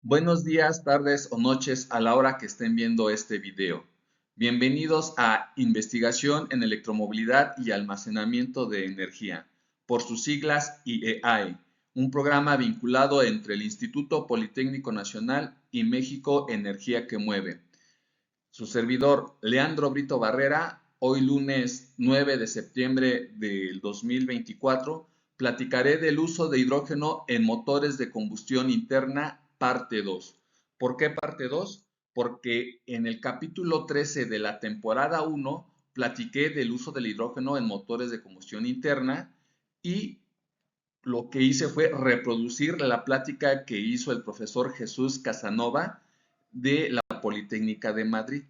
Buenos días, tardes o noches a la hora que estén viendo este video. Bienvenidos a Investigación en Electromovilidad y Almacenamiento de Energía, por sus siglas IEAE, un programa vinculado entre el Instituto Politécnico Nacional y México Energía que Mueve. Su servidor, Leandro Brito Barrera, hoy lunes 9 de septiembre del 2024, platicaré del uso de hidrógeno en motores de combustión interna, parte 2. ¿Por qué parte 2? Porque en el capítulo 13 de la temporada 1 platiqué del uso del hidrógeno en motores de combustión interna y lo que hice fue reproducir la plática que hizo el profesor Jesús Casanova de la Politécnica de Madrid.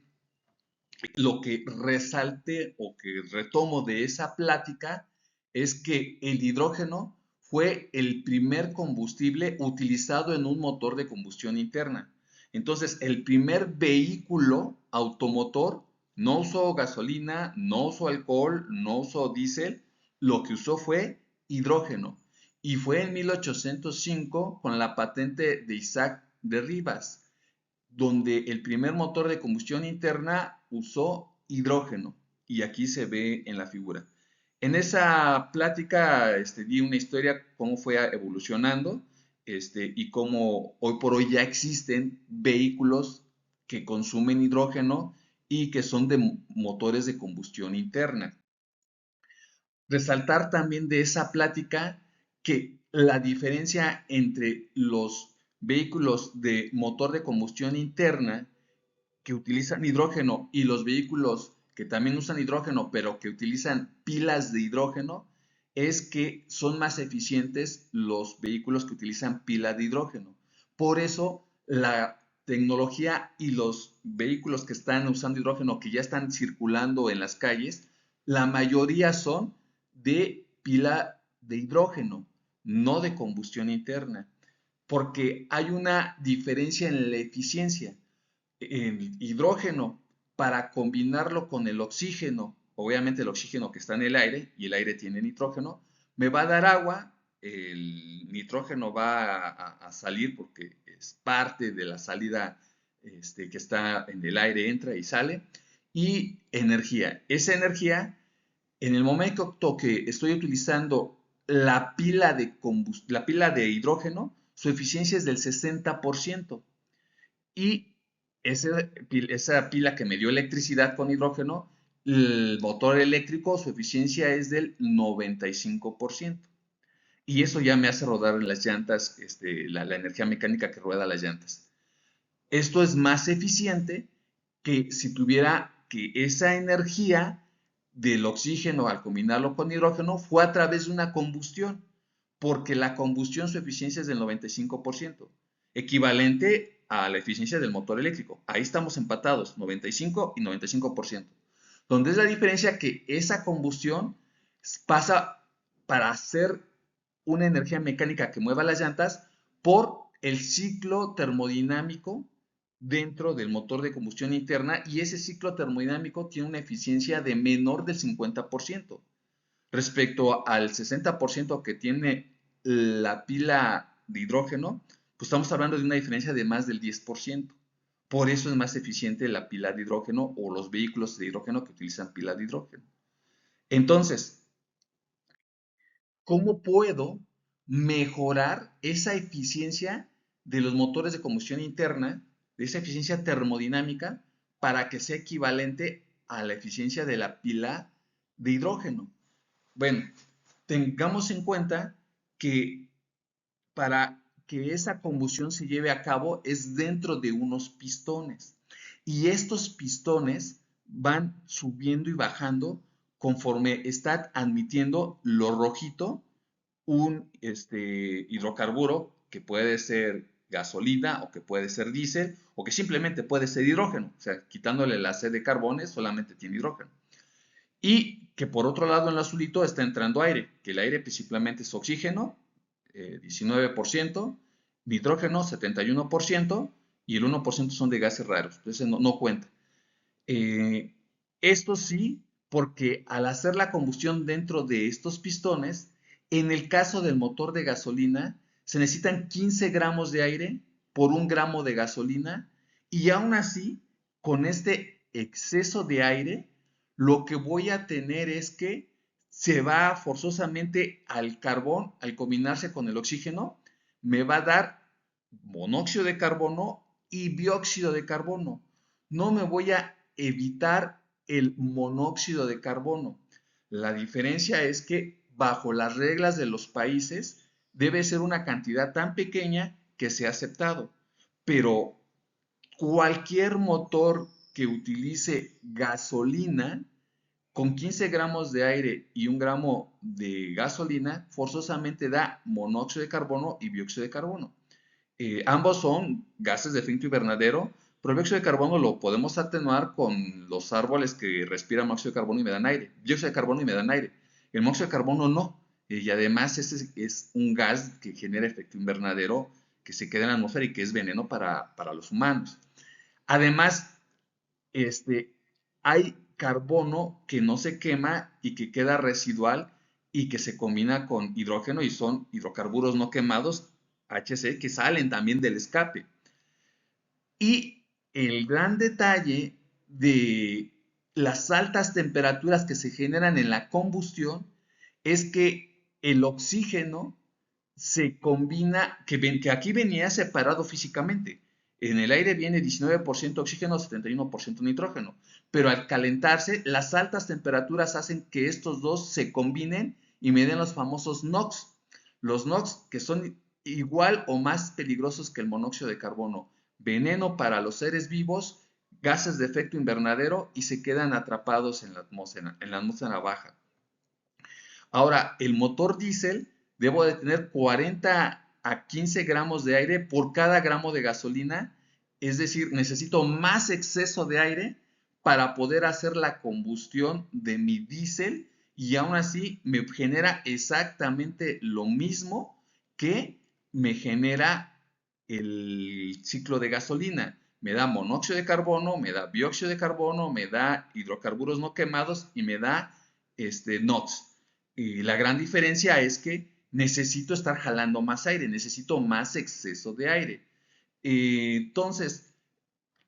Lo que resalte o que retomo de esa plática es que el hidrógeno fue el primer combustible utilizado en un motor de combustión interna. Entonces, el primer vehículo automotor no usó gasolina, no usó alcohol, no usó diésel, lo que usó fue hidrógeno. Y fue en 1805 con la patente de Isaac de Rivas, donde el primer motor de combustión interna usó hidrógeno, y aquí se ve en la figura. En esa plática di una historia, cómo fue evolucionando y cómo hoy por hoy ya existen vehículos que consumen hidrógeno y que son de motores de combustión interna. Resaltar también de esa plática que la diferencia entre los vehículos de motor de combustión interna que utilizan hidrógeno y los vehículos que también usan hidrógeno, pero que utilizan pilas de hidrógeno, es que son más eficientes los vehículos que utilizan pila de hidrógeno. Por eso la tecnología y los vehículos que están usando hidrógeno, que ya están circulando en las calles, la mayoría son de pila de hidrógeno, no de combustión interna, porque hay una diferencia en la eficiencia. El hidrógeno, para combinarlo con el oxígeno, obviamente el oxígeno que está en el aire y el aire tiene nitrógeno, me va a dar agua, el nitrógeno va a salir porque es parte de la salida que está en el aire, entra y sale, y energía. Esa energía, en el momento que estoy utilizando la pila de hidrógeno, su eficiencia es del 60%. Y esa pila que me dio electricidad con hidrógeno, el motor eléctrico, su eficiencia es del 95%. Y eso ya me hace rodar en las llantas, la energía mecánica que rueda las llantas. Esto es más eficiente que si tuviera que esa energía del oxígeno al combinarlo con hidrógeno fue a través de una combustión, porque la combustión su eficiencia es del 95%, equivalente a la eficiencia del motor eléctrico. Ahí estamos empatados, 95 y 95%. Donde es la diferencia que esa combustión pasa para hacer una energía mecánica que mueva las llantas por el ciclo termodinámico dentro del motor de combustión interna, y ese ciclo termodinámico tiene una eficiencia de menor del 50% respecto al 60% que tiene la pila de hidrógeno. Pues estamos hablando de una diferencia de más del 10%. Por eso es más eficiente la pila de hidrógeno o los vehículos de hidrógeno que utilizan pila de hidrógeno. Entonces, ¿cómo puedo mejorar esa eficiencia de los motores de combustión interna, de esa eficiencia termodinámica, para que sea equivalente a la eficiencia de la pila de hidrógeno? Bueno, tengamos en cuenta que para que esa combustión se lleve a cabo es dentro de unos pistones. Y estos pistones van subiendo y bajando conforme está admitiendo lo rojito un hidrocarburo que puede ser gasolina o que puede ser diésel o que simplemente puede ser hidrógeno. O sea, quitándole la C de carbones, solamente tiene hidrógeno. Y que por otro lado en el azulito está entrando aire, que el aire principalmente es oxígeno, 19%, nitrógeno, 71%, y el 1% son de gases raros, entonces no cuenta. Eh, Esto sí, porque al hacer la combustión dentro de estos pistones, en el caso del motor de gasolina, se necesitan 15 gramos de aire por 1 gramo de gasolina, y aún así, con este exceso de aire, lo que voy a tener es que se va forzosamente al carbón, al combinarse con el oxígeno, me va a dar monóxido de carbono y dióxido de carbono. No me voy a evitar el monóxido de carbono. La diferencia es que bajo las reglas de los países debe ser una cantidad tan pequeña que sea aceptado. Pero cualquier motor que utilice gasolina con 15 gramos de aire y 1 gramo de gasolina, forzosamente da monóxido de carbono y dióxido de carbono. Ambos son gases de efecto invernadero, pero el dióxido de carbono lo podemos atenuar con los árboles que respiran monóxido de carbono y me dan aire, dióxido de carbono y me dan aire. El monóxido de carbono no, y además ese es un gas que genera efecto invernadero que se queda en la atmósfera y que es veneno para los humanos. Además, hay carbono que no se quema y que queda residual y que se combina con hidrógeno y son hidrocarburos no quemados, HC, que salen también del escape. Y el gran detalle de las altas temperaturas que se generan en la combustión es que el oxígeno se combina, que aquí venía separado físicamente. En el aire viene 19% oxígeno, 71% nitrógeno, pero al calentarse, las altas temperaturas hacen que estos dos se combinen y me den los famosos NOx. Los NOx que son igual o más peligrosos que el monóxido de carbono, veneno para los seres vivos, gases de efecto invernadero y se quedan atrapados en la atmósfera baja. Ahora, el motor diésel debo de tener 40 a 15 gramos de aire por cada gramo de gasolina, es decir, necesito más exceso de aire para poder hacer la combustión de mi diésel y aún así me genera exactamente lo mismo que me genera el ciclo de gasolina. Me da monóxido de carbono, me da dióxido de carbono, me da hidrocarburos no quemados y me da NOx. Y la gran diferencia es que necesito estar jalando más aire, necesito más exceso de aire. Entonces,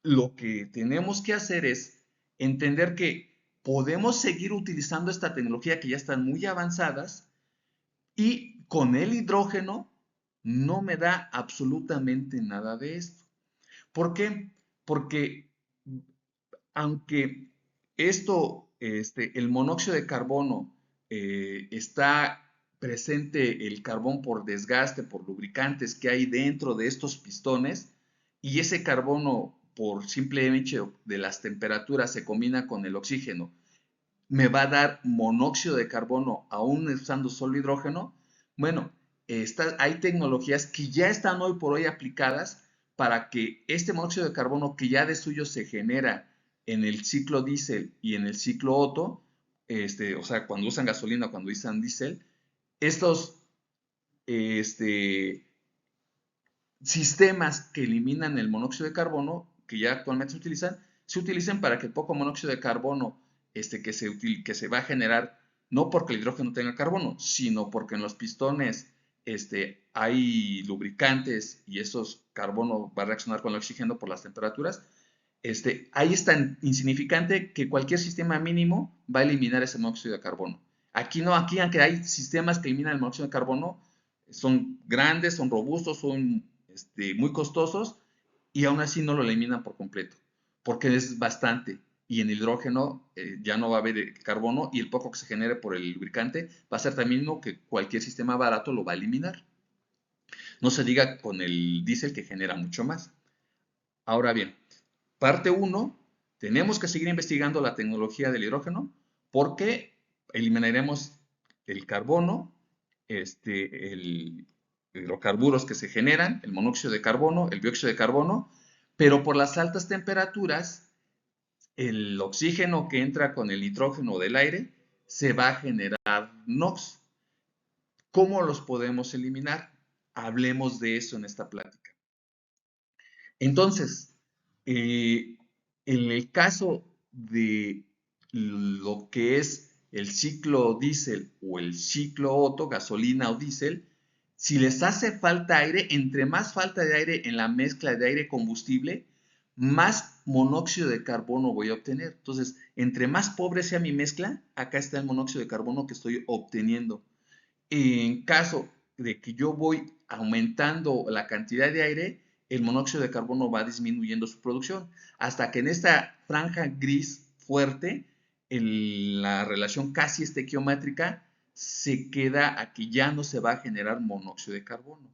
lo que tenemos que hacer es entender que podemos seguir utilizando esta tecnología que ya están muy avanzadas y con el hidrógeno no me da absolutamente nada de esto. ¿Por qué? Porque aunque el monóxido de carbono está presente el carbón por desgaste, por lubricantes que hay dentro de estos pistones, y ese carbono por simple hecho de las temperaturas se combina con el oxígeno, me va a dar monóxido de carbono aún usando solo hidrógeno. Bueno, hay tecnologías que ya están hoy por hoy aplicadas para que este monóxido de carbono que ya de suyo se genera en el ciclo diésel y en el ciclo Otto, o sea, cuando usan gasolina, cuando usan diésel, estos este, sistemas que eliminan el monóxido de carbono, que ya actualmente se utilizan para que el poco monóxido de carbono que se va a generar, no porque el hidrógeno tenga carbono, sino porque en los pistones hay lubricantes y esos carbono va a reaccionar con el oxígeno por las temperaturas. Ahí es tan insignificante que cualquier sistema mínimo va a eliminar ese monóxido de carbono. Aquí no, aquí aunque hay sistemas que eliminan el monóxido de carbono, son grandes, son robustos, son muy costosos y aún así no lo eliminan por completo, porque es bastante. Y en hidrógeno ya no va a haber carbono y el poco que se genere por el lubricante va a ser también mismo que cualquier sistema barato lo va a eliminar. No se diga con el diésel que genera mucho más. Ahora bien, parte 1, tenemos que seguir investigando la tecnología del hidrógeno porque eliminaremos el carbono, el hidrocarburos que se generan, el monóxido de carbono, el dióxido de carbono, pero por las altas temperaturas, el oxígeno que entra con el nitrógeno del aire se va a generar NOx. ¿Cómo los podemos eliminar? Hablemos de eso en esta plática. Entonces, en el caso de lo que es el ciclo diésel o el ciclo Otto, gasolina o diésel, Si les hace falta aire, entre más falta de aire en la mezcla de aire combustible, más monóxido de carbono voy a obtener. Entonces, entre más pobre sea mi mezcla, acá está el monóxido de carbono que estoy obteniendo. En caso de que yo voy aumentando la cantidad de aire, el monóxido de carbono va disminuyendo su producción, hasta que en esta franja gris fuerte, la relación casi estequiométrica se queda a que ya no se va a generar monóxido de carbono.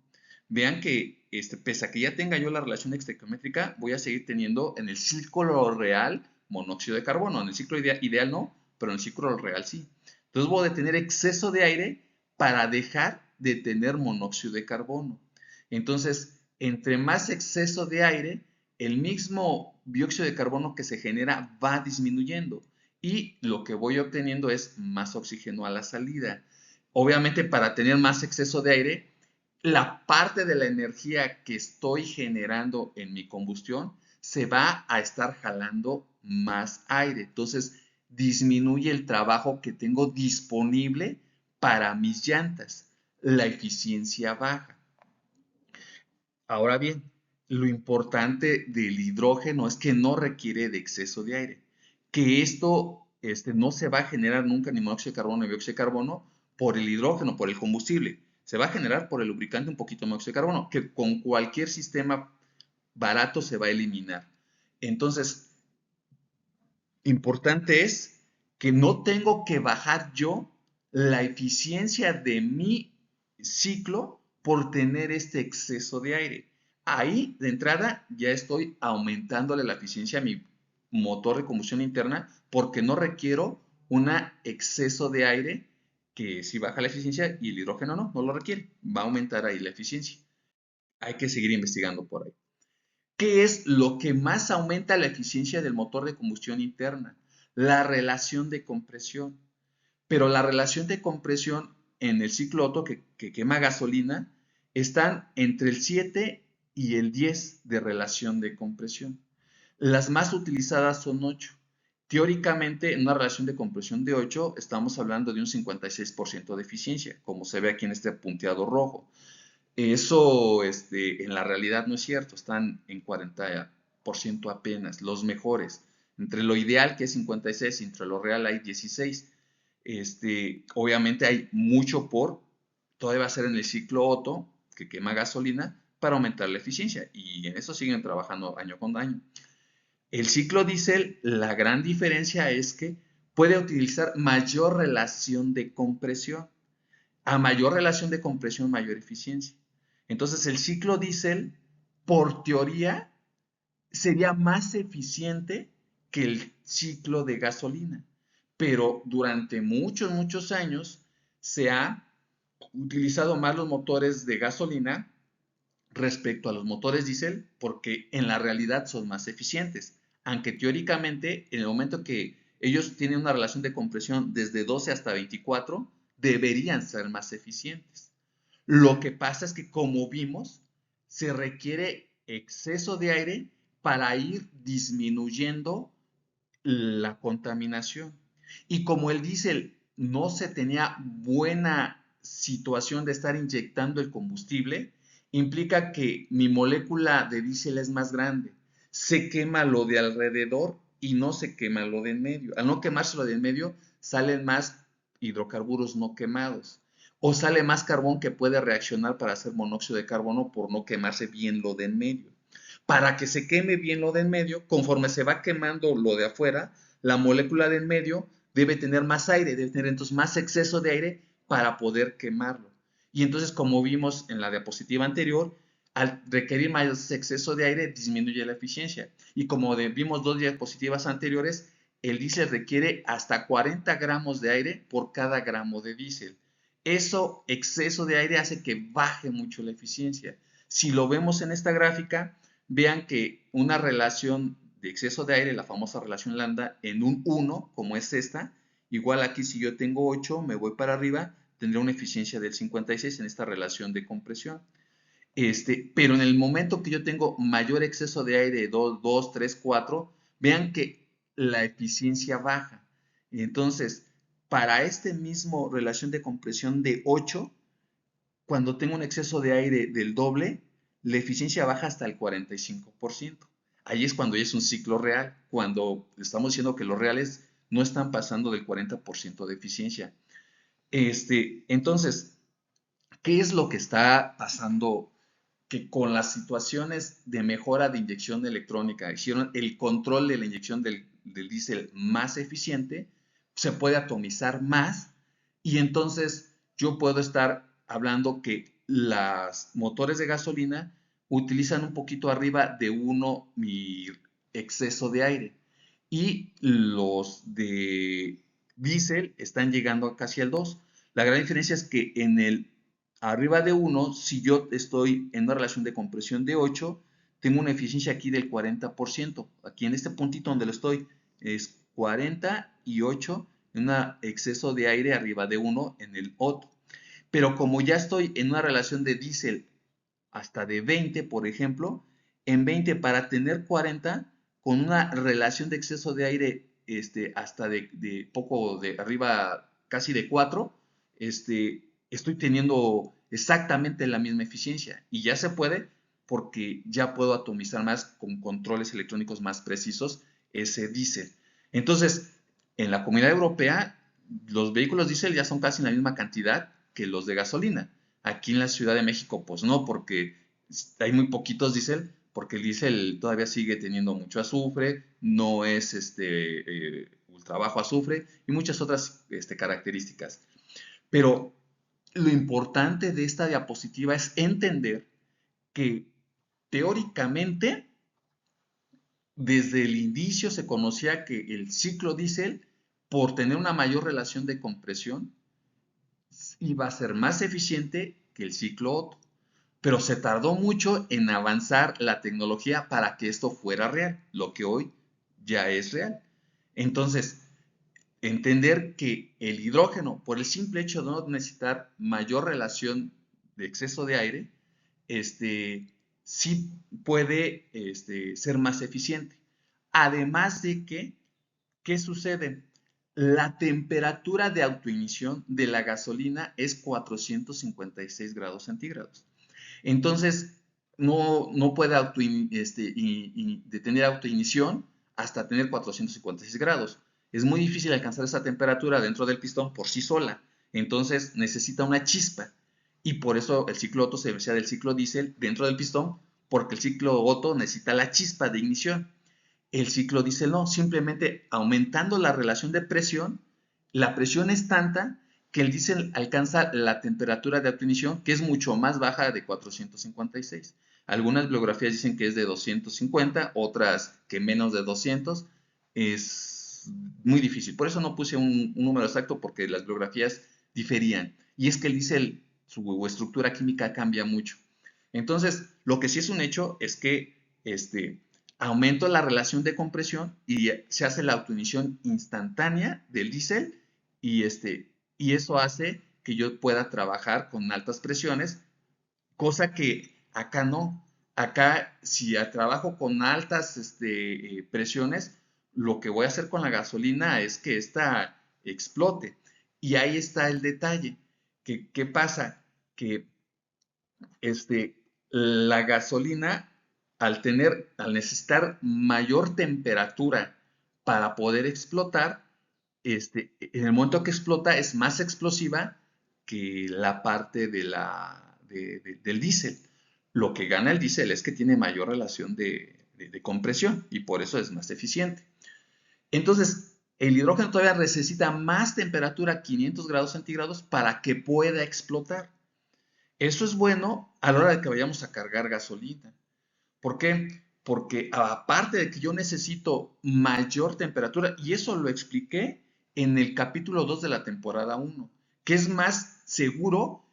Vean que pese a que ya tenga yo la relación estequiométrica, voy a seguir teniendo en el ciclo real monóxido de carbono. En el ciclo ideal no, pero en el ciclo real sí. Entonces voy a tener exceso de aire para dejar de tener monóxido de carbono. Entonces, entre más exceso de aire, el mismo dióxido de carbono que se genera va disminuyendo y lo que voy obteniendo es más oxígeno a la salida. Obviamente, para tener más exceso de aire, la parte de la energía que estoy generando en mi combustión se va a estar jalando más aire. Entonces, disminuye el trabajo que tengo disponible para mis llantas. La eficiencia baja. Ahora bien, lo importante del hidrógeno es que no requiere de exceso de aire. Que esto no se va a generar nunca ni monóxido de carbono ni dióxido de carbono por el hidrógeno, por el combustible. Se va a generar por el lubricante un poquito de monóxido de carbono, que con cualquier sistema barato se va a eliminar. Entonces, importante es que no tengo que bajar yo la eficiencia de mi ciclo por tener este exceso de aire. Ahí, de entrada, ya estoy aumentándole la eficiencia a mi motor de combustión interna porque no requiero un exceso de aire que si baja la eficiencia y el hidrógeno no lo requiere. Va a aumentar ahí la eficiencia. Hay que seguir investigando por ahí. ¿Qué es lo que más aumenta la eficiencia del motor de combustión interna? La relación de compresión. Pero la relación de compresión en el ciclo Otto que quema gasolina están entre el 7 y el 10 de relación de compresión. Las más utilizadas son 8. Teóricamente, en una relación de compresión de 8, estamos hablando de un 56% de eficiencia, como se ve aquí en este punteado rojo. Eso en la realidad no es cierto, están en 40% apenas, los mejores. Entre lo ideal, que es 56, y entre lo real hay 16. Obviamente hay mucho todavía va a ser en el ciclo Otto, que quema gasolina, para aumentar la eficiencia. Y en eso siguen trabajando año con año. El ciclo diésel, la gran diferencia es que puede utilizar mayor relación de compresión. A mayor relación de compresión, mayor eficiencia. Entonces, el ciclo diésel, por teoría, sería más eficiente que el ciclo de gasolina. Pero durante muchos años se ha utilizado más los motores de gasolina respecto a los motores diésel porque en la realidad son más eficientes. Aunque teóricamente, en el momento que ellos tienen una relación de compresión desde 12 hasta 24, deberían ser más eficientes. Lo que pasa es que, como vimos, se requiere exceso de aire para ir disminuyendo la contaminación. Y como el diésel no se tenía buena situación de estar inyectando el combustible, implica que mi molécula de diésel es más grande. Se quema lo de alrededor y no se quema lo de en medio. Al no quemarse lo de en medio, salen más hidrocarburos no quemados. O sale más carbón que puede reaccionar para hacer monóxido de carbono por no quemarse bien lo de en medio. Para que se queme bien lo de en medio, conforme se va quemando lo de afuera, la molécula de en medio debe tener más aire, debe tener entonces más exceso de aire para poder quemarlo. Y entonces, como vimos en la diapositiva anterior, al requerir más exceso de aire disminuye la eficiencia. Y como vimos dos diapositivas anteriores, el diésel requiere hasta 40 gramos de aire por cada gramo de diésel. Eso, exceso de aire, hace que baje mucho la eficiencia. Si lo vemos en esta gráfica, vean que una relación de exceso de aire, la famosa relación lambda, en un 1, como es esta, igual aquí si yo tengo 8, me voy para arriba, tendré una eficiencia del 56 en esta relación de compresión. Pero en el momento que yo tengo mayor exceso de aire, 2, 3, 4, vean que la eficiencia baja. Entonces, para este mismo relación de compresión de 8, cuando tengo un exceso de aire del doble, la eficiencia baja hasta el 45%. Ahí es cuando ya es un ciclo real, cuando estamos diciendo que los reales no están pasando del 40% de eficiencia. Entonces, ¿qué es lo que está pasando? Que con las situaciones de mejora de inyección electrónica hicieron el control de la inyección del diésel más eficiente, se puede atomizar más y entonces yo puedo estar hablando que los motores de gasolina utilizan un poquito arriba de 1 mi exceso de aire y los de diésel están llegando a casi al 2. La gran diferencia es que en el arriba de 1, si yo estoy en una relación de compresión de 8, tengo una eficiencia aquí del 40%. Aquí en este puntito donde lo estoy es 40 y 8 en un exceso de aire arriba de 1 en el otro. Pero como ya estoy en una relación de diésel hasta de 20, por ejemplo, en 20 para tener 40, con una relación de exceso de aire hasta de poco de arriba, casi de 4, estoy teniendo exactamente la misma eficiencia. Y ya se puede porque ya puedo atomizar más con controles electrónicos más precisos ese diésel. Entonces, en la Comunidad Europea, los vehículos diésel ya son casi la misma cantidad que los de gasolina. Aquí en la Ciudad de México, pues no, porque hay muy poquitos diésel, porque el diésel todavía sigue teniendo mucho azufre, no es ultra bajo azufre y muchas otras características. Pero lo importante de esta diapositiva es entender que teóricamente desde el inicio se conocía que el ciclo diésel, por tener una mayor relación de compresión, iba a ser más eficiente que el ciclo Otto. Pero se tardó mucho en avanzar la tecnología para que esto fuera real, lo que hoy ya es real. Entonces, entender que el hidrógeno, por el simple hecho de no necesitar mayor relación de exceso de aire, sí puede ser más eficiente. Además de que, ¿qué sucede? La temperatura de autoignición de la gasolina es 456 grados centígrados. Entonces, no puede detener autoignición hasta tener 456 grados. Es muy difícil alcanzar esa temperatura dentro del pistón por sí sola. Entonces, necesita una chispa. Y por eso el ciclo Otto se diferencia del ciclo diésel dentro del pistón, porque el ciclo Otto necesita la chispa de ignición. El ciclo diésel no, simplemente aumentando la relación de presión, la presión es tanta que el diésel alcanza la temperatura de autoignición, que es mucho más baja de 456. Algunas bibliografías dicen que es de 250, otras que menos de 200. Es muy difícil. Por eso no puse un número exacto, porque las bibliografías diferían. Y es que el diésel, su estructura química cambia mucho. Entonces, lo que sí es un hecho es que aumento la relación de compresión y se hace la autoignición instantánea del diésel y, y eso hace que yo pueda trabajar con altas presiones, cosa que acá no. Acá, si trabajo con altas presiones, lo que voy a hacer con la gasolina es que ésta explote. Y ahí está el detalle. ¿Qué pasa? Que la gasolina, al necesitar mayor temperatura para poder explotar, en el momento que explota es más explosiva que la parte del diésel. Lo que gana el diésel es que tiene mayor relación de compresión y por eso es más eficiente. Entonces, el hidrógeno todavía necesita más temperatura, 500 grados centígrados, para que pueda explotar. Eso es bueno a la hora de que vayamos a cargar gasolina. ¿Por qué? Porque aparte de que yo necesito mayor temperatura, y eso lo expliqué en el capítulo 2 de la temporada 1, que es más seguro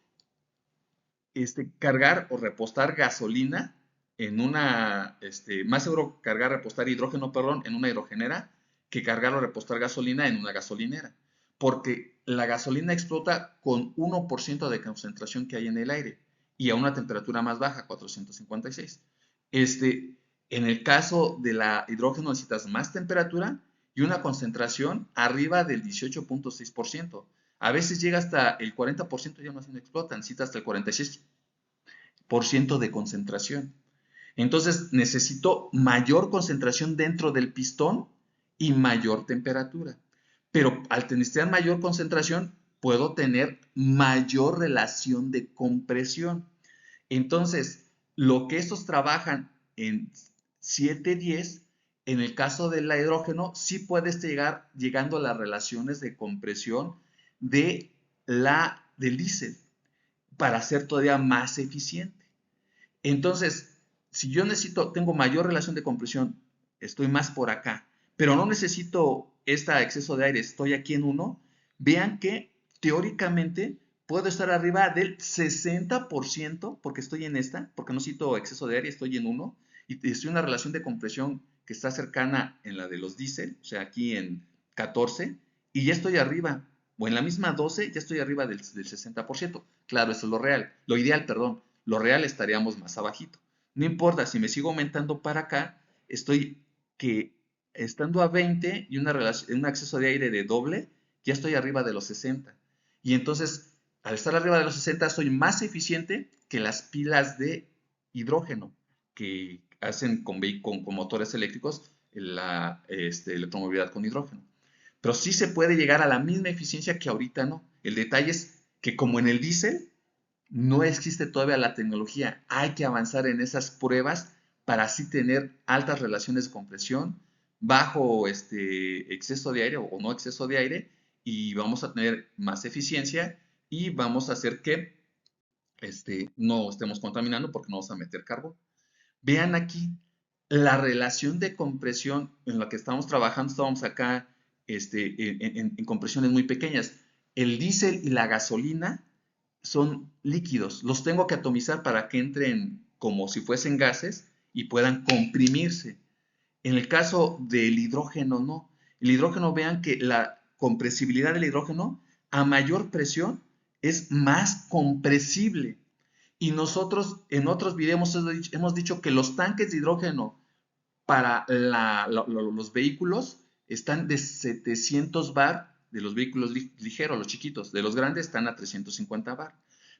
cargar o repostar gasolina en una, más seguro cargar, repostar hidrógeno, perdón, en una hidrogenera que cargar o repostar gasolina en una gasolinera. Porque la gasolina explota con 1% de concentración que hay en el aire y a una temperatura más baja, 456. En el caso de la hidrógeno necesitas más temperatura y una concentración arriba del 18.6%. A veces llega hasta el 40%, ya no así no explota, necesita hasta el 46% de concentración. Entonces necesito mayor concentración dentro del pistón y mayor temperatura. Pero al tener mayor concentración, puedo tener mayor relación de compresión. Entonces, lo que estos trabajan en 7-10, en el caso del hidrógeno, sí puedes llegar llegando a las relaciones de compresión del diésel para ser todavía más eficiente. Entonces, si yo tengo mayor relación de compresión, estoy más por acá, pero no necesito este exceso de aire, estoy aquí en 1, vean que teóricamente puedo estar arriba del 60% porque estoy en esta, porque no necesito exceso de aire, estoy en 1, y estoy en una relación de compresión que está cercana en la de los diésel, o sea, aquí en 14, y ya estoy arriba, o en la misma 12, ya estoy arriba del 60%. Claro, eso es lo real, lo ideal, perdón. Lo real estaríamos más abajito. No importa, si me sigo aumentando para acá, estoy que estando a 20 y un acceso de aire de doble, ya estoy arriba de los 60. Y entonces, al estar arriba de los 60, soy más eficiente que las pilas de hidrógeno que hacen con motores eléctricos la electromovilidad con hidrógeno. Pero sí se puede llegar a la misma eficiencia que ahorita no. El detalle es que como en el diésel, no existe todavía la tecnología. Hay que avanzar en esas pruebas para así tener altas relaciones de compresión, bajo exceso de aire o no exceso de aire, y vamos a tener más eficiencia y vamos a hacer que no estemos contaminando porque no vamos a meter carbón. Vean aquí la relación de compresión en la que estamos trabajando. Estamos acá en compresiones muy pequeñas. El diésel y la gasolina son líquidos. Los tengo que atomizar para que entren como si fuesen gases y puedan comprimirse. En el caso del hidrógeno, no. El hidrógeno, vean que la compresibilidad del hidrógeno a mayor presión es más compresible. Y nosotros en otros videos hemos dicho que los tanques de hidrógeno para los vehículos están de 700 bar, de los vehículos ligeros, los chiquitos. De los grandes están a 350 bar.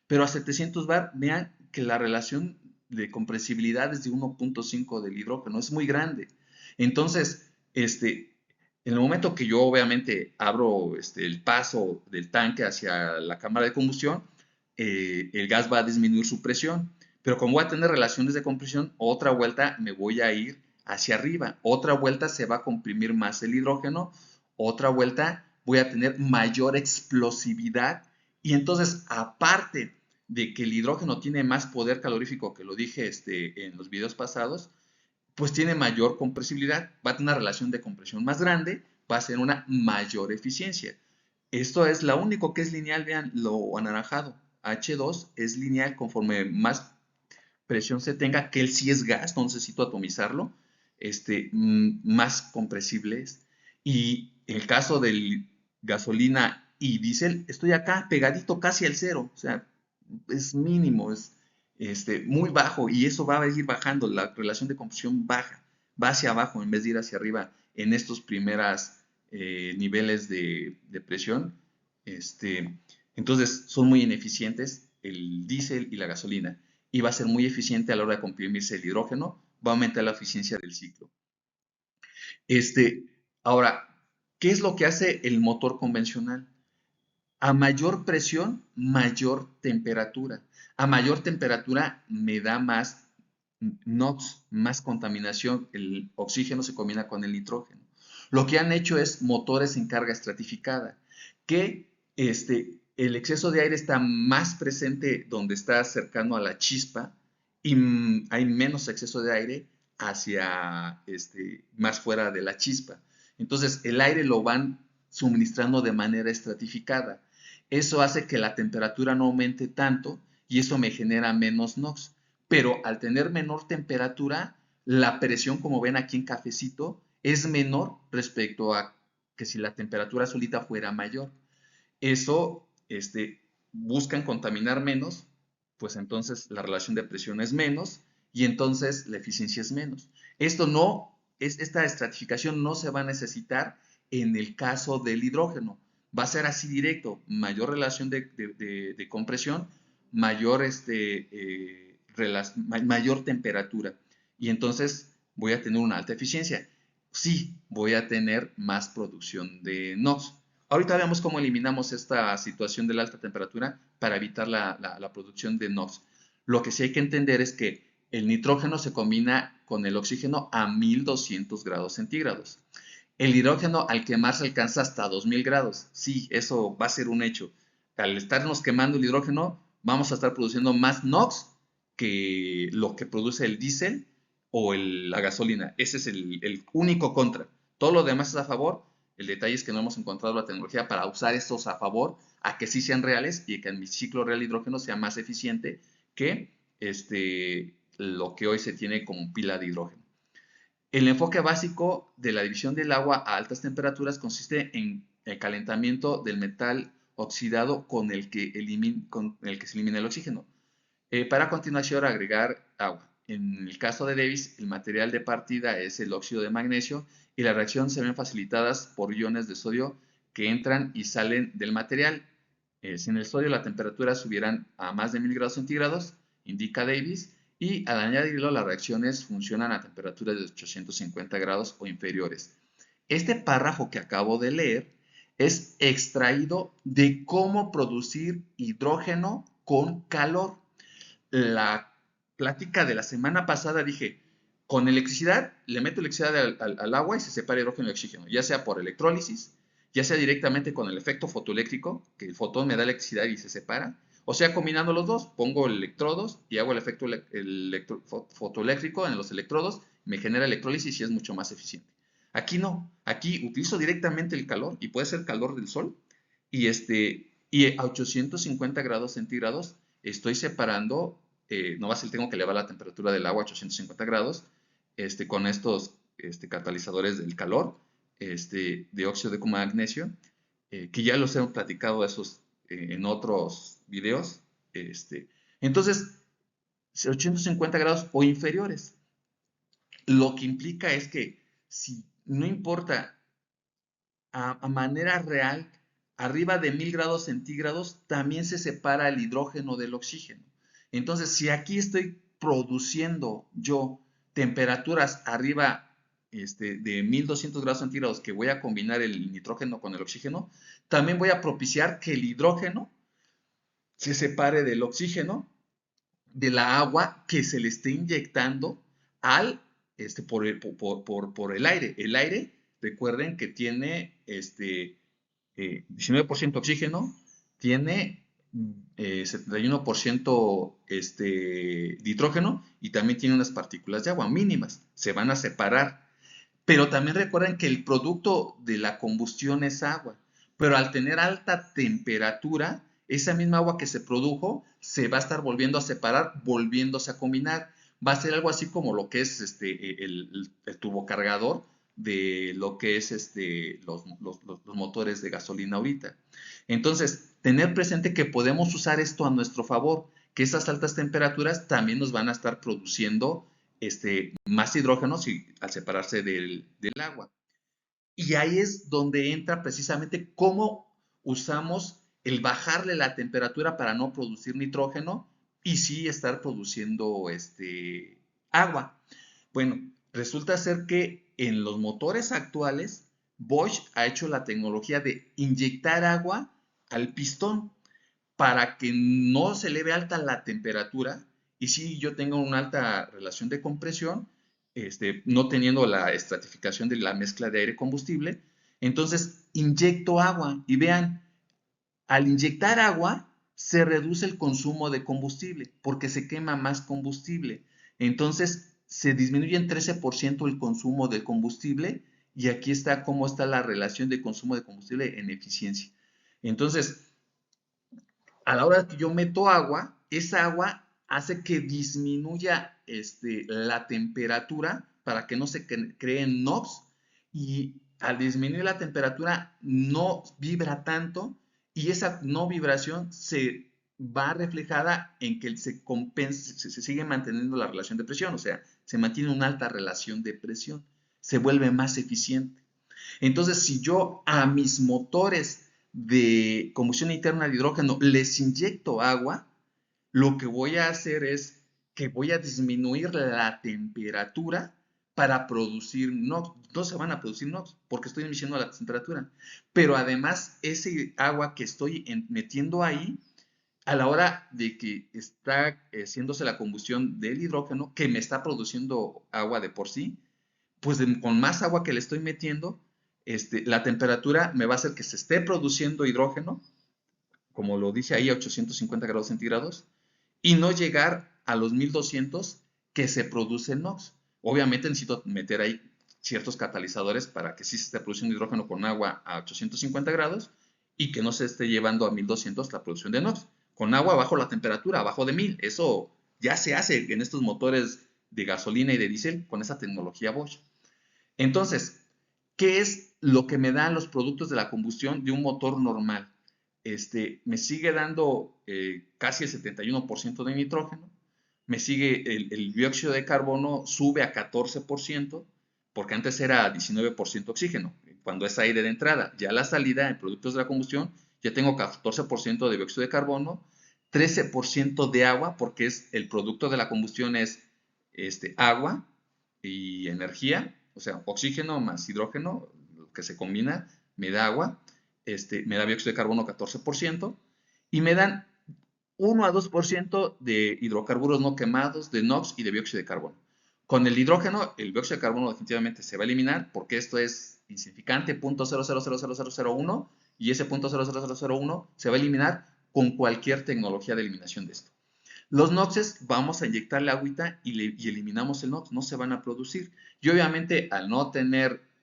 Pero a 700 bar, vean que la relación de compresibilidad es de 1.5 del hidrógeno, es muy grande. Entonces, en el momento que yo obviamente abro el paso del tanque hacia la cámara de combustión, el gas va a disminuir su presión. Pero como voy a tener relaciones de compresión, otra vuelta me voy a ir hacia arriba. Otra vuelta se va a comprimir más el hidrógeno. Otra vuelta voy a tener mayor explosividad. Y entonces, aparte de que el hidrógeno tiene más poder calorífico, que lo dije en los videos pasados, pues tiene mayor compresibilidad, va a tener una relación de compresión más grande, va a ser una mayor eficiencia. Esto es lo único que es lineal, vean lo anaranjado. H2 es lineal conforme más presión se tenga, que él sí es gas, no necesito atomizarlo, más compresible es. Y en el caso de gasolina y diésel, estoy acá pegadito casi al cero, o sea, es mínimo, es muy bajo y eso va a ir bajando, la relación de compresión baja, va hacia abajo en vez de ir hacia arriba en estos primeros niveles de presión. Entonces son muy ineficientes el diésel y la gasolina y va a ser muy eficiente a la hora de comprimirse el hidrógeno, va a aumentar la eficiencia del ciclo. Ahora, ¿qué es lo que hace el motor convencional? A mayor presión, mayor temperatura. A mayor temperatura me da más NOx, más contaminación. El oxígeno se combina con el nitrógeno. Lo que han hecho es motores en carga estratificada, que el exceso de aire está más presente donde está cercano a la chispa y hay menos exceso de aire hacia más fuera de la chispa. Entonces el aire lo van suministrando de manera estratificada. Eso hace que la temperatura no aumente tanto y eso me genera menos NOx. Pero al tener menor temperatura, la presión, como ven aquí en cafecito, es menor respecto a que si la temperatura solita fuera mayor. Eso, buscan contaminar menos, pues entonces la relación de presión es menos y entonces la eficiencia es menos. Esta estratificación no se va a necesitar en el caso del hidrógeno, Va a ser así directo, mayor relación de compresión, mayor, mayor temperatura. Y entonces voy a tener una alta eficiencia. Sí, voy a tener más producción de NOx. Ahorita veamos cómo eliminamos esta situación de la alta temperatura para evitar la producción de NOx. Lo que sí hay que entender es que el nitrógeno se combina con el oxígeno a 1200 grados centígrados. El hidrógeno al quemarse alcanza hasta 2000 grados. Sí, eso va a ser un hecho. Al estarnos quemando el hidrógeno, vamos a estar produciendo más NOx que lo que produce el diésel o la gasolina. Ese es el único contra. Todo lo demás es a favor. El detalle es que no hemos encontrado la tecnología para usar estos a favor, a que sí sean reales y que en mi ciclo real de hidrógeno sea más eficiente que lo que hoy se tiene como pila de hidrógeno. El enfoque básico de la división del agua a altas temperaturas consiste en el calentamiento del metal oxidado con el que se elimina el oxígeno. Para a continuación agregar agua. En el caso de Davis, el material de partida es el óxido de magnesio y la reacción se ven facilitadas por iones de sodio que entran y salen del material. Sin el sodio la temperatura subirán a más de 1000 grados centígrados, indica Davis, y al añadirlo las reacciones funcionan a temperaturas de 850 grados o inferiores. Este párrafo que acabo de leer es extraído de cómo producir hidrógeno con calor. La plática de la semana pasada dije, con electricidad, le meto electricidad al agua y se separa hidrógeno y oxígeno, ya sea por electrólisis, ya sea directamente con el efecto fotoeléctrico, que el fotón me da electricidad y se separa, o sea, combinando los dos, pongo electrodos y hago el efecto fotoeléctrico en los electrodos, me genera electrólisis y es mucho más eficiente. Aquí no, aquí utilizo directamente el calor, y puede ser calor del sol, y, y a 850 grados centígrados estoy separando, no va a ser, tengo que elevar la temperatura del agua a 850 grados, con estos catalizadores del calor, de óxido de magnesio, que ya los hemos platicado esos en otros videos. Entonces, 850 grados o inferiores. Lo que implica es que si no importa a manera real, arriba de 1000 grados centígrados, también se separa el hidrógeno del oxígeno. Entonces, si aquí estoy produciendo yo temperaturas arriba de 1200 grados centígrados, que voy a combinar el nitrógeno con el oxígeno, también voy a propiciar que el hidrógeno se separe del oxígeno, de la agua que se le esté inyectando por el aire. El aire, recuerden que tiene 19% oxígeno, tiene 71% de hidrógeno y también tiene unas partículas de agua mínimas. Se van a separar. Pero también recuerden que el producto de la combustión es agua. Pero al tener alta temperatura, esa misma agua que se produjo se va a estar volviendo a separar, volviéndose a combinar. Va a ser algo así como lo que es el turbocargador de lo que es los motores de gasolina ahorita. Entonces, tener presente que podemos usar esto a nuestro favor, que esas altas temperaturas también nos van a estar produciendo más hidrógeno al separarse del agua. Y ahí es donde entra precisamente cómo usamos el bajarle la temperatura para no producir nitrógeno y sí estar produciendo agua. Bueno, resulta ser que en los motores actuales, Bosch ha hecho la tecnología de inyectar agua al pistón para que no se eleve alta la temperatura y si yo tengo una alta relación de compresión, no teniendo la estratificación de la mezcla de aire-combustible, entonces inyecto agua y vean, al inyectar agua se reduce el consumo de combustible porque se quema más combustible. Entonces se disminuye en 13% el consumo de combustible y aquí está cómo está la relación de consumo de combustible en eficiencia. Entonces, a la hora que yo meto agua, esa agua hace que disminuya la temperatura para que no se creen NOx y al disminuir la temperatura no vibra tanto y esa no vibración se va reflejada en que se sigue manteniendo la relación de presión, o sea, se mantiene una alta relación de presión, se vuelve más eficiente. Entonces, si yo a mis motores de combustión interna de hidrógeno les inyecto agua, lo que voy a hacer es que voy a disminuir la temperatura para producir NOx. No se van a producir NOx porque estoy disminuyendo la temperatura. Pero además, ese agua que estoy metiendo ahí, a la hora de que está haciéndose la combustión del hidrógeno, que me está produciendo agua de por sí, pues con más agua que le estoy metiendo, la temperatura me va a hacer que se esté produciendo hidrógeno, como lo dije ahí, a 850 grados centígrados, y no llegar a los 1200 que se produce en NOx. Obviamente necesito meter ahí ciertos catalizadores para que sí se esté produciendo hidrógeno con agua a 850 grados y que no se esté llevando a 1200 la producción de NOx. Con agua bajo la temperatura, abajo de 1000. Eso ya se hace en estos motores de gasolina y de diésel con esa tecnología Bosch. Entonces, ¿qué es lo que me dan los productos de la combustión de un motor normal? Me sigue dando casi el 71% de nitrógeno, me sigue el dióxido de carbono, sube a 14%, porque antes era 19% oxígeno, cuando es aire de entrada. Ya la salida en productos de la combustión, ya tengo 14% de dióxido de carbono, 13% de agua, porque es el producto de la combustión es agua y energía, o sea, oxígeno más hidrógeno, lo que se combina, me da agua, me da dióxido de carbono 14%, y me dan 1 a 2% de hidrocarburos no quemados, de NOx y de dióxido de carbono. Con el hidrógeno, el dióxido de carbono definitivamente se va a eliminar porque esto es insignificante, 0.000001, y ese 0.00001 se va a eliminar con cualquier tecnología de eliminación de esto. Los NOxes vamos a inyectarle agüita y eliminamos el NOx, no se van a producir. Y obviamente al no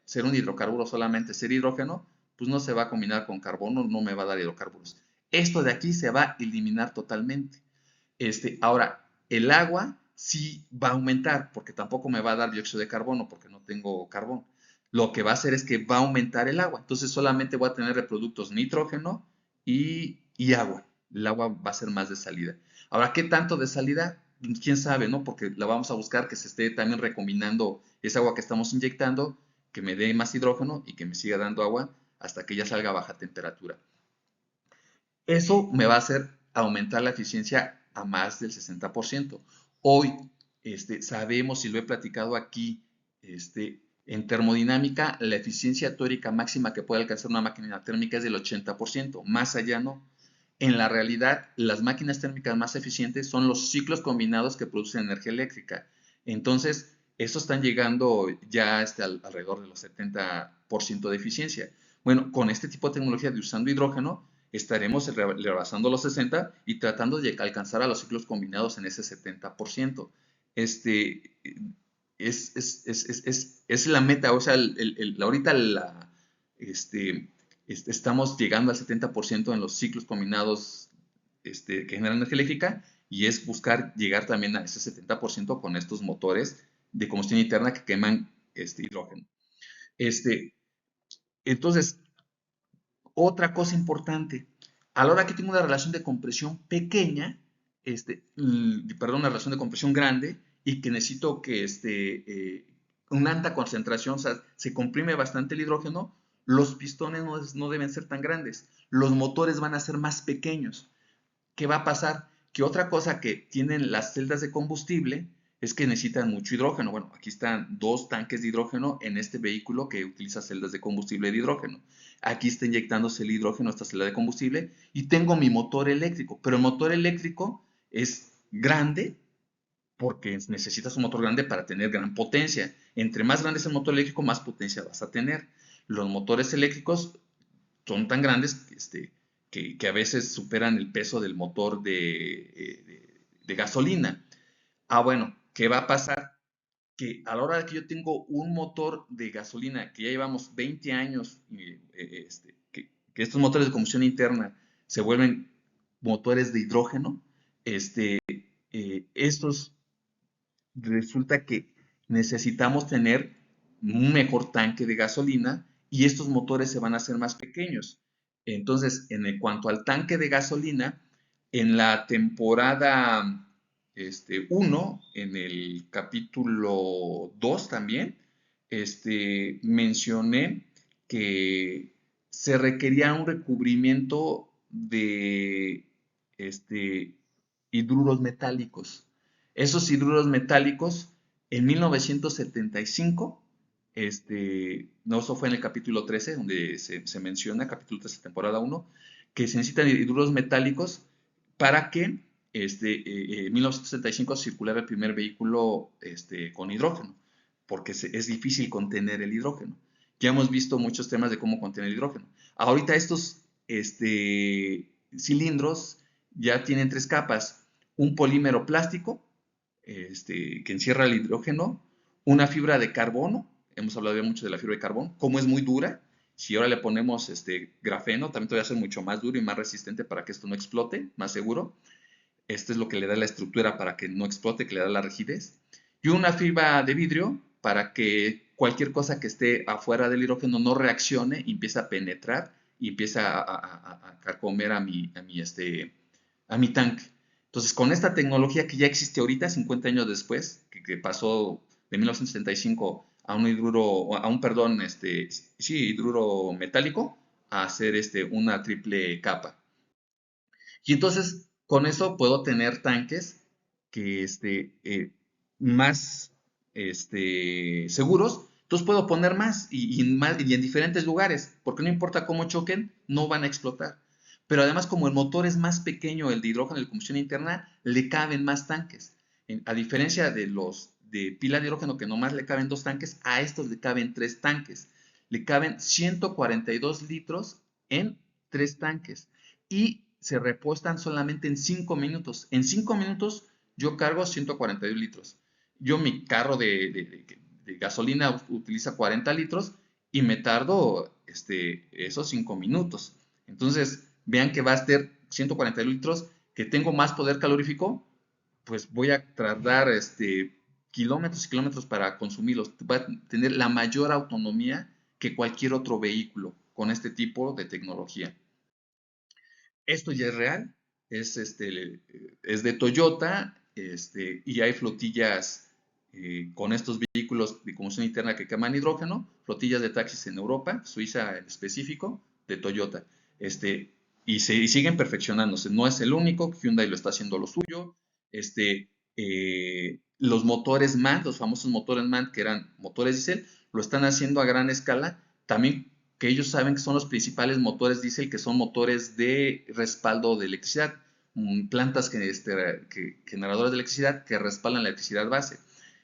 ser un hidrocarburo solamente ser hidrógeno, pues no se va a combinar con carbono, no me va a dar hidrocarburos. Esto de aquí se va a eliminar totalmente. Ahora, el agua sí va a aumentar, porque tampoco me va a dar dióxido de carbono, porque no tengo carbón. Lo que va a hacer es que va a aumentar el agua. Entonces solamente voy a tener reproductos nitrógeno y agua. El agua va a ser más de salida. Ahora, ¿qué tanto de salida? Quién sabe, ¿no? Porque la vamos a buscar que se esté también recombinando esa agua que estamos inyectando, que me dé más hidrógeno y que me siga dando agua hasta que ya salga a baja temperatura. Eso me va a hacer aumentar la eficiencia a más del 60%. Hoy sabemos, y lo he platicado aquí, en termodinámica, la eficiencia teórica máxima que puede alcanzar una máquina térmica es del 80%, más allá no. En la realidad, las máquinas térmicas más eficientes son los ciclos combinados que producen energía eléctrica. Entonces, estos están llegando ya alrededor de los 70% de eficiencia. Bueno, con este tipo de tecnología de usando hidrógeno, estaremos rebasando los 60 y tratando de alcanzar a los ciclos combinados en ese 70%. Es la meta, o sea, ahorita estamos llegando al 70% en los ciclos combinados que generan energía eléctrica y es buscar llegar también a ese 70% con estos motores de combustión interna que queman hidrógeno. Entonces, otra cosa importante, a la hora que tengo una relación de compresión pequeña, perdón, una relación de compresión grande y que necesito que una alta concentración, o sea, se comprime bastante el hidrógeno, los pistones no deben ser tan grandes, los motores van a ser más pequeños. ¿Qué va a pasar? Que otra cosa que tienen las celdas de combustible es que necesitan mucho hidrógeno. Bueno, aquí están 2 tanques de hidrógeno en este vehículo que utiliza celdas de combustible de hidrógeno. Aquí está inyectándose el hidrógeno a esta celda de combustible y tengo mi motor eléctrico, pero el motor eléctrico es grande porque necesitas un motor grande para tener gran potencia. Entre más grande es el motor eléctrico, más potencia vas a tener. Los motores eléctricos son tan grandes que a veces superan el peso del motor de gasolina. Bueno, ¿qué va a pasar? Que a la hora de que yo tengo un motor de gasolina que ya llevamos 20 años, que estos motores de combustión interna se vuelven motores de hidrógeno, estos resulta que necesitamos tener un mejor tanque de gasolina y estos motores se van a hacer más pequeños. Entonces, cuanto al tanque de gasolina, en la temporada 1, en el capítulo 2 también, mencioné que se requería un recubrimiento de hidruros metálicos. Esos hidruros metálicos, en 1975, no, eso fue en el capítulo 13, donde se menciona, capítulo 13, temporada 1, que se necesitan hidruros metálicos para que en 1975 circulara el primer vehículo con hidrógeno, porque es difícil contener el hidrógeno. Ya hemos visto muchos temas de cómo contener hidrógeno. Ahorita estos cilindros ya tienen tres capas: un polímero plástico que encierra el hidrógeno, una fibra de carbono, hemos hablado ya mucho de la fibra de carbono, como es muy dura. Si ahora le ponemos grafeno, también todavía ser mucho más duro y más resistente para que esto no explote, más seguro. Esto es lo que le da la estructura para que no explote, que le da la rigidez. Y una fibra de vidrio para que cualquier cosa que esté afuera del hidrógeno no reaccione y empiece a penetrar y empiece a comer a mi tanque. Entonces, con esta tecnología que ya existe ahorita, 50 años después, que pasó de 1975 a un hidruro, a un, perdón, hidruro metálico, a hacer una triple capa. Y entonces, con eso puedo tener tanques que más seguros. Entonces puedo poner más y en diferentes lugares, porque no importa cómo choquen, no van a explotar. Pero además, como el motor es más pequeño, el de hidrógeno de combustión interna, le caben más tanques. A diferencia de los de pila de hidrógeno que nomás le caben 2 tanques, a estos le caben 3 tanques. Le caben 142 litros en 3 tanques. Y se repuestan solamente en 5 minutos. En 5 minutos yo cargo 142 litros. Yo mi carro de gasolina utiliza 40 litros y me tardo esos 5 minutos. Entonces, vean que va a ser 140 litros, que tengo más poder calorífico, pues voy a tardar kilómetros y kilómetros para consumirlos. Va a tener la mayor autonomía que cualquier otro vehículo con este tipo de tecnología. Esto ya es real, es de Toyota, y hay flotillas con estos vehículos de combustión interna que queman hidrógeno, flotillas de taxis en Europa, Suiza en específico, de Toyota. Y siguen perfeccionándose. No es el único, Hyundai lo está haciendo lo suyo. Los motores MAN, los famosos motores MAN, que eran motores diésel, lo están haciendo a gran escala. También que ellos saben que son los principales motores diésel, que son motores de respaldo de electricidad, plantas generadoras de electricidad que respaldan la electricidad base.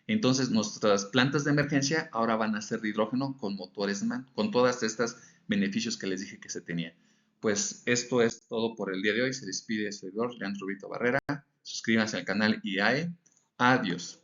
Entonces, nuestras plantas de emergencia ahora van a ser de hidrógeno con motores MAN, con todas estas beneficios que les dije que se tenían. Pues esto es todo por el día de hoy. Se despide el servidor Leandro Vito Barrera. Suscríbanse al canal IAE. Adiós.